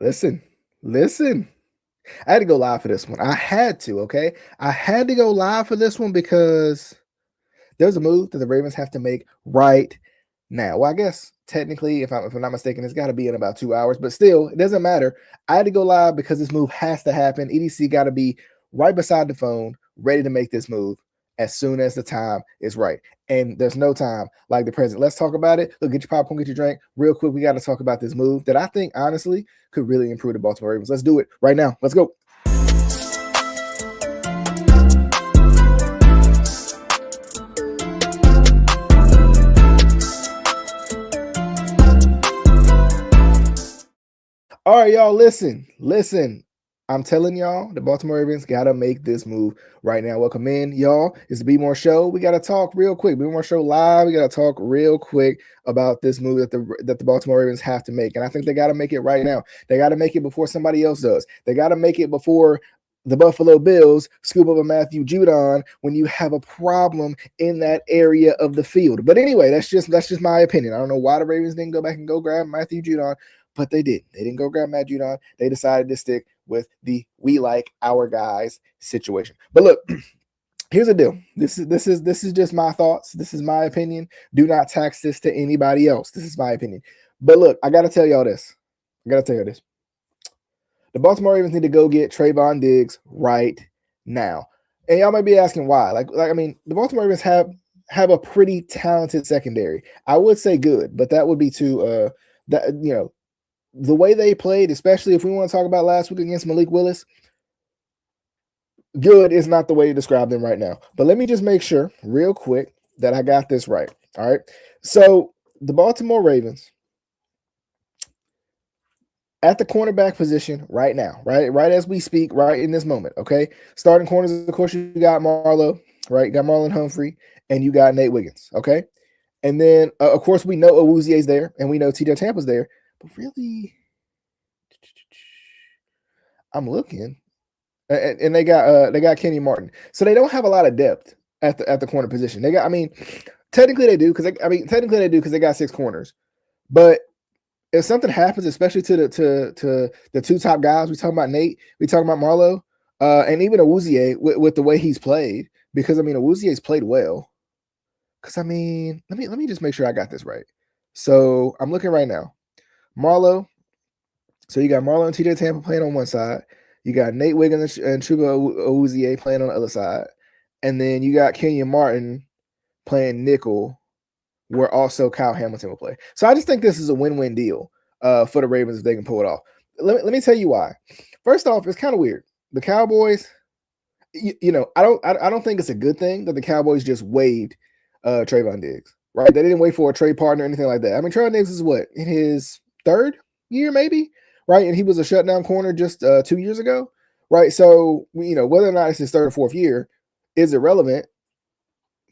Listen, listen. I had to go live for this one. I had to, okay? I had to go live for this one because there's a move that the Ravens have to make right now. Well, I guess technically, if I'm not mistaken, it's got to be in about 2 hours, but still, it doesn't matter. I had to go live because this move has to happen. EDC got to be right beside the phone, ready to make this move as soon as the time is right. And there's no time like the present. Let's talk about it. Look, get your popcorn, get your drink. Real quick, we got to talk about this move that I think honestly could really improve the Baltimore Ravens. Let's do it right now. Let's go. All right, y'all, listen. I'm telling y'all, the Baltimore Ravens gotta make this move right now. Welcome in, y'all. It's the Be More Show. We gotta talk real quick. Be More Show live. We gotta talk real quick about this move that the Baltimore Ravens have to make, and I think they gotta make it right now. They gotta make it before somebody else does. They gotta make it before the Buffalo Bills scoop up a Matthew Judon when you have a problem in that area of the field. But anyway, that's just my opinion. I don't know why the Ravens didn't go back and go grab Matthew Judon, but they did. They didn't go grab Matt Judon. They decided to stick with the "we like our guys" situation. But look, here's the deal. This is just my thoughts. This is my opinion. Do not tax this to anybody else. This is my opinion. But look, I gotta tell y'all this. The Baltimore Ravens need to go get Trayvon Diggs right now. And y'all might be asking why. I mean, the Baltimore Ravens have a pretty talented secondary. I would say good, but that would be too the way they played, especially if we want to talk about last week against Malik Willis, good is not the way to describe them right now. But let me just make sure real quick that I got this right. All right. So the Baltimore Ravens at the cornerback position right now, right as we speak, right in this moment, okay? Starting corners, of course, you got Marlowe, right? You got Marlon Humphrey, and you got Nate Wiggins, okay? And then, of course, we know Awuzie's there, and we know TJ Tampa's there. But really, I'm looking, and they got Kenny Martin, so they don't have a lot of depth at the corner position. They got, I mean, technically they do because they got 6 corners, but if something happens, especially to the 2 top guys, we talking about Nate, we talking about Marlowe, and even Awuzie with the way he's played, because I mean Awuzie's played well. Because I mean, let me just make sure I got this right. So I'm looking right now. Marlowe. So you got Marlowe and TJ Tampa playing on one side. You got Nate Wiggins and Chuba Awuzie playing on the other side. And then you got Kenyon Martin playing nickel, where also Kyle Hamilton will play. So I just think this is a win-win deal for the Ravens if they can pull it off. Let me tell you why. First off, it's kind of weird. The Cowboys, I don't think it's a good thing that the Cowboys just waived Trayvon Diggs, right? They didn't wait for a trade partner or anything like that. I mean, Trayvon Diggs is what, in his 3rd year, maybe, right? And he was a shutdown corner just 2 years ago, right? So, whether or not it's his 3rd or 4th year is irrelevant,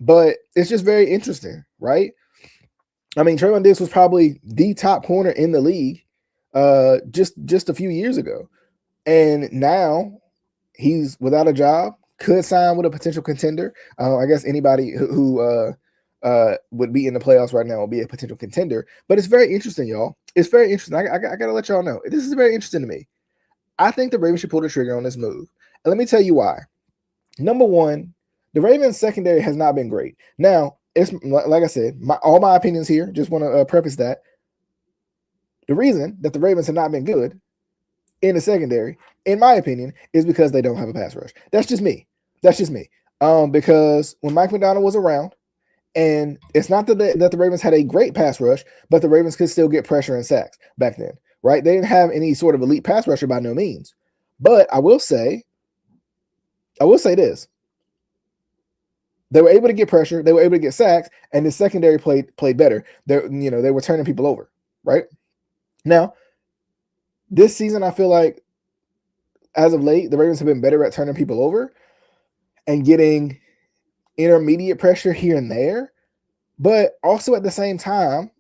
but it's just very interesting, right? I mean, Trayvon Diggs was probably the top corner in the league just a few years ago. And now he's without a job, could sign with a potential contender. I guess anybody who would be in the playoffs right now will be a potential contender. But it's very interesting, y'all. It's very interesting. I got to let y'all know. This is very interesting to me. I think the Ravens should pull the trigger on this move. And let me tell you why. Number one, the Ravens secondary has not been great. Now, it's like I said, all my opinions here, just want to preface that. The reason that the Ravens have not been good in the secondary, in my opinion, is because they don't have a pass rush. That's just me. Because when Mike McDonald was around, and it's not that the Ravens had a great pass rush, but the Ravens could still get pressure and sacks back then, right? They didn't have any sort of elite pass rusher by no means. But I will say this. They were able to get pressure, they were able to get sacks, and the secondary played better. They were turning people over, right? Now, this season, I feel like as of late, the Ravens have been better at turning people over and getting intermediate pressure here and there. But also at the same time,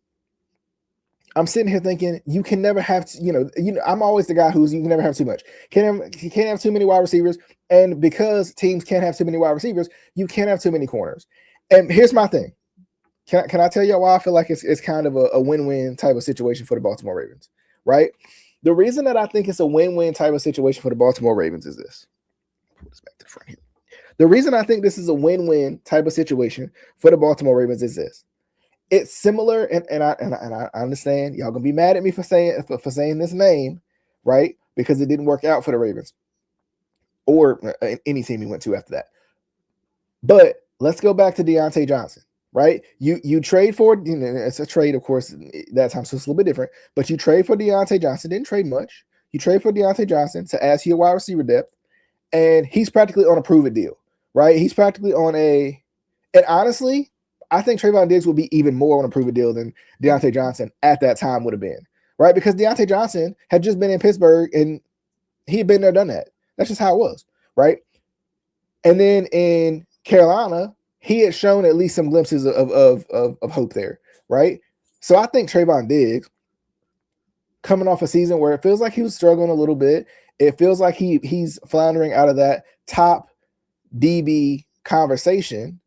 I'm sitting here thinking you can never have, I'm always the guy you can never have too much. You can't have too many wide receivers. And because teams can't have too many wide receivers, you can't have too many corners. And here's my thing. Can I tell you why I feel like it's kind of a win-win type of situation for the Baltimore Ravens, right? The reason that I think it's a win-win type of situation for the Baltimore Ravens is this. Pull this back to the front here. The reason I think this is a win-win type of situation for the Baltimore Ravens is this. It's similar, and I understand y'all gonna be mad at me for saying this name, right? Because it didn't work out for the Ravens or any team he went to after that. But let's go back to Diontae Johnson, right? You trade for, it's a trade, of course, that time, so it's a little bit different. But you trade for Diontae Johnson, didn't trade much. You trade for Diontae Johnson to add to your wide receiver depth, and he's practically on a prove-it deal, right? He's practically on a, and honestly, I think Trayvon Diggs would be even more on a prove-it deal than Diontae Johnson at that time would have been, right? Because Diontae Johnson had just been in Pittsburgh and he had been there, done that. That's just how it was, right? And then in Carolina, he had shown at least some glimpses of hope there, right? So I think Trayvon Diggs, coming off a season where it feels like he was struggling a little bit, it feels like he's floundering out of that top DB conversation.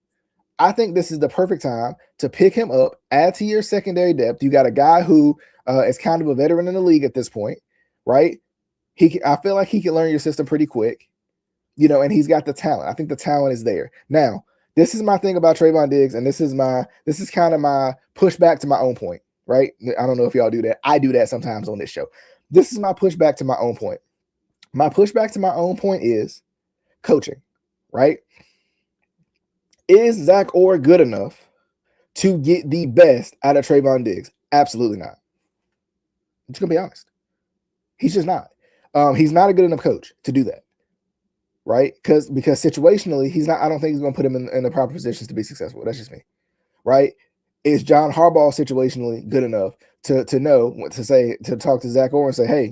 I think this is the perfect time to pick him up, add to your secondary depth. You got a guy who is kind of a veteran in the league at this point, right? I feel like he can learn your system pretty quick, and he's got the talent. I think the talent is there. Now, this is my thing about Trayvon Diggs, and this is kind of my pushback to my own point, right? I don't know if y'all do that. I do that sometimes on this show. This is my pushback to my own point. My pushback to my own point is coaching, right? Is Zach Orr good enough to get the best out of Trayvon Diggs? Absolutely not. I'm just gonna be honest. He's just not. He's not a good enough coach to do that, right? Because situationally, he's not. I don't think he's gonna put him in the proper positions to be successful. That's just me, right? Is John Harbaugh situationally good enough to know what to say, to talk to Zach Orr and say, hey,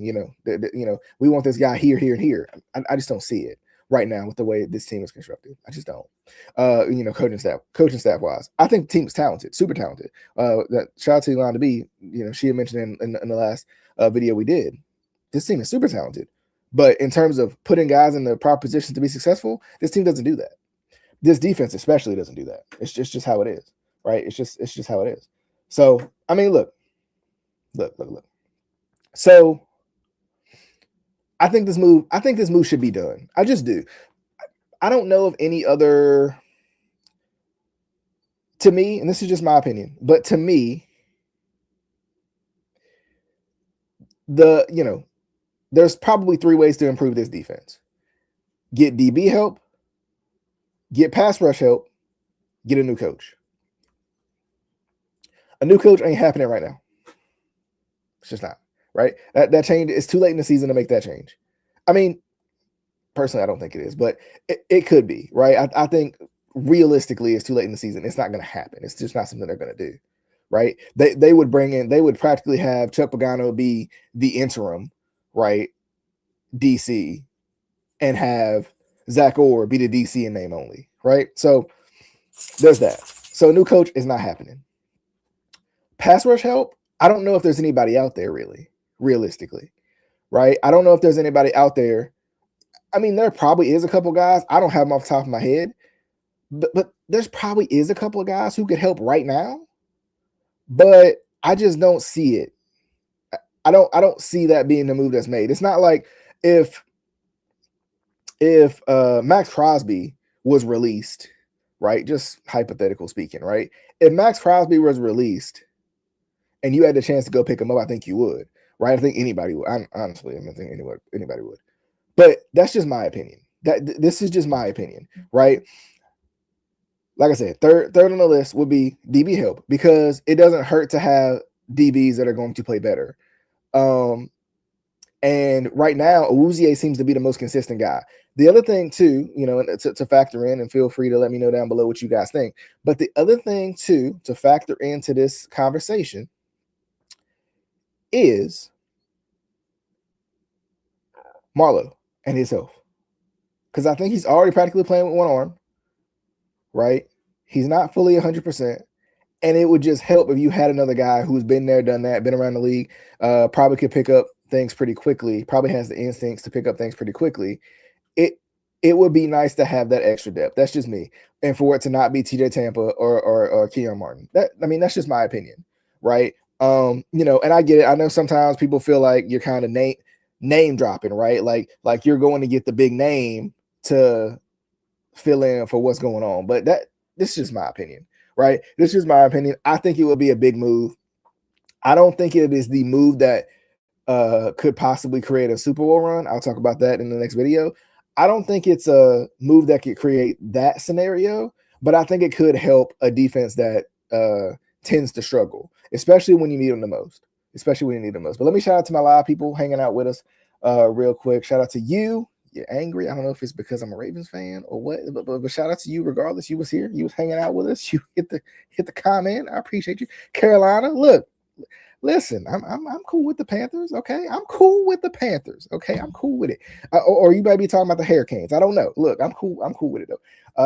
we want this guy here, here, and here? I just don't see it right now with the way this team is constructed. I just don't. Coaching staff wise, I think the team is talented, super talented. That shout out to Yolanda B. She had mentioned in the last video we did. This team is super talented, but in terms of putting guys in the proper position to be successful, this team doesn't do that. This defense especially doesn't do that. It's just how it is, right? It's just how it is. So I mean, look. So I think this move should be done. I just do. I don't know of any other, to me, and this is just my opinion, but to me, there's probably 3 ways to improve this defense. Get DB help, get pass rush help, get a new coach. A new coach ain't happening right now. It's just not, right? That change, it's too late in the season to make that change. I mean, personally, I don't think it is, but it could be, right? I think realistically it's too late in the season. It's not going to happen. It's just not something they're going to do, right? They would practically have Chuck Pagano be the interim, right, DC, and have Zach Orr be the DC in name only, right? So there's that. So a new coach is not happening. Pass rush help, I don't know if there's anybody out there really, realistically, right? I don't know if there's anybody out there. I mean, there probably is a couple guys. I don't have them off the top of my head, but there's probably is a couple of guys who could help right now, but I just don't see it. I don't see that being the move that's made. It's not like if Max Crosby was released, right? Just hypothetical speaking, right? If Max Crosby was released and you had the chance to go pick him up, I think you would, right? I think anybody would. Honestly, I don't think anybody would. But that's just my opinion. This is just my opinion, right? Like I said, third on the list would be DB help, because it doesn't hurt to have DBs that are going to play better. And right now, Awuzie seems to be the most consistent guy. The other thing too, to factor in, and feel free to let me know down below what you guys think. But the other thing too, to factor into this conversation is Marlon and his health. Because I think he's already practically playing with one arm, right? He's not fully 100%. And it would just help if you had another guy who's been there, done that, been around the league, probably could pick up things pretty quickly, probably has the instincts to pick up things pretty quickly. It would be nice to have that extra depth. That's just me. And for it to not be TJ Tampa or Keon Martin. That's just my opinion, right? You know, and I get it. I know sometimes people feel like you're kind of name dropping, right? Like you're going to get the big name to fill in for what's going on. But this is just my opinion, right? This is my opinion. I think it would be a big move. I don't think it is the move that could possibly create a Super Bowl run. I'll talk about that in the next video. I don't think it's a move that could create that scenario, but I think it could help a defense that tends to struggle, especially when you need them the most. Especially when you need them most. But let me shout out to my live people hanging out with us real quick. Shout out to you. You're angry. I don't know if it's because I'm a Ravens fan or what, but shout out to you regardless. You was here. You was hanging out with us. You hit the comment. I appreciate you. Carolina, look. Listen, I'm cool with the Panthers. Okay, I'm cool with the Panthers. Okay, I'm cool with it. Or you might be talking about the Hurricanes. I don't know. Look, I'm cool. I'm cool with it though.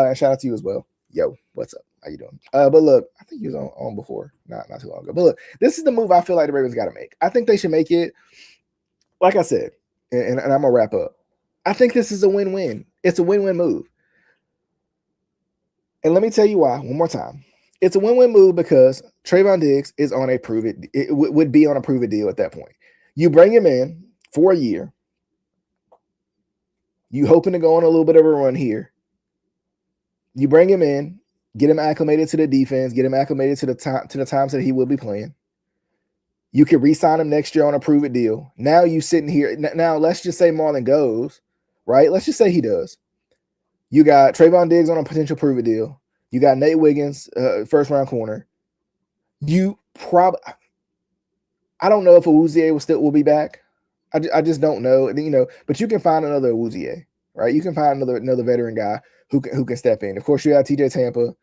And shout out to you as well. Yo, what's up? How you doing? But look, I think you was on before, not too long ago. But look, this is the move I feel like the Ravens got to make. I think they should make it. Like I said, and I'm gonna wrap up. I think this is a win-win. It's a win-win move. And let me tell you why one more time. It's a win-win move because Trayvon Diggs is on a would be on a prove it deal at that point. You bring him in for a year. You hoping to go on a little bit of a run here. You bring him in, get him acclimated to the defense, get him acclimated to the times that he will be playing. You can re-sign him next year on a prove it deal. Now you sitting here. Now let's just say Marlon goes, right? Let's just say he does. You got Trayvon Diggs on a potential prove it deal. You got Nate Wiggins, first round corner. You probably, I don't know if Awuzie will be back. I just don't know. You know, but you can find another Awuzie, right? You can find another veteran guy who can step in. Of course, you got TJ Tampa,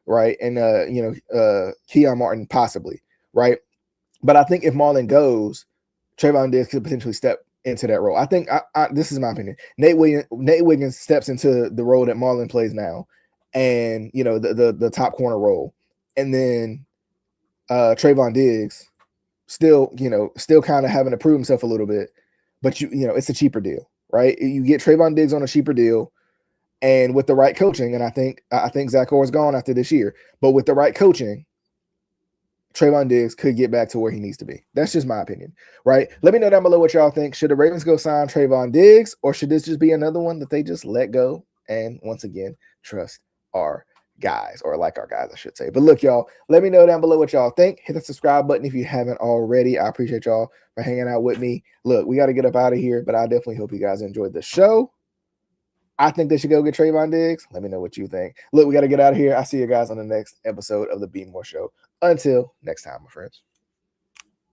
right, and Keon Martin possibly, right. But I think if Marlon goes, Trayvon Diggs could potentially step into that role. I think this is my opinion. Nate Wiggins steps into the role that Marlon plays now, and you know the top corner role, and then Trayvon Diggs still kind of having to prove himself a little bit, but you know it's a cheaper deal, right? You get Trayvon Diggs on a cheaper deal, and with the right coaching, and I think Zach Orr's gone after this year, but with the right coaching, Trayvon Diggs could get back to where he needs to be. That's just my opinion, right? Let me know down below what y'all think. Should the Ravens go sign Trayvon Diggs, or should this just be another one that they just let go and once again trust our guys, or like our guys, I should say. But look, y'all, let me know down below what y'all think. Hit the subscribe button if you haven't already. I appreciate y'all for hanging out with me. Look, we got to get up out of here, but I definitely hope you guys enjoyed the show. I think they should go get Trayvon Diggs. Let me know what you think. Look, we got to get out of here. I'll see you guys on the next episode of the Be More Show. Until next time, my friends.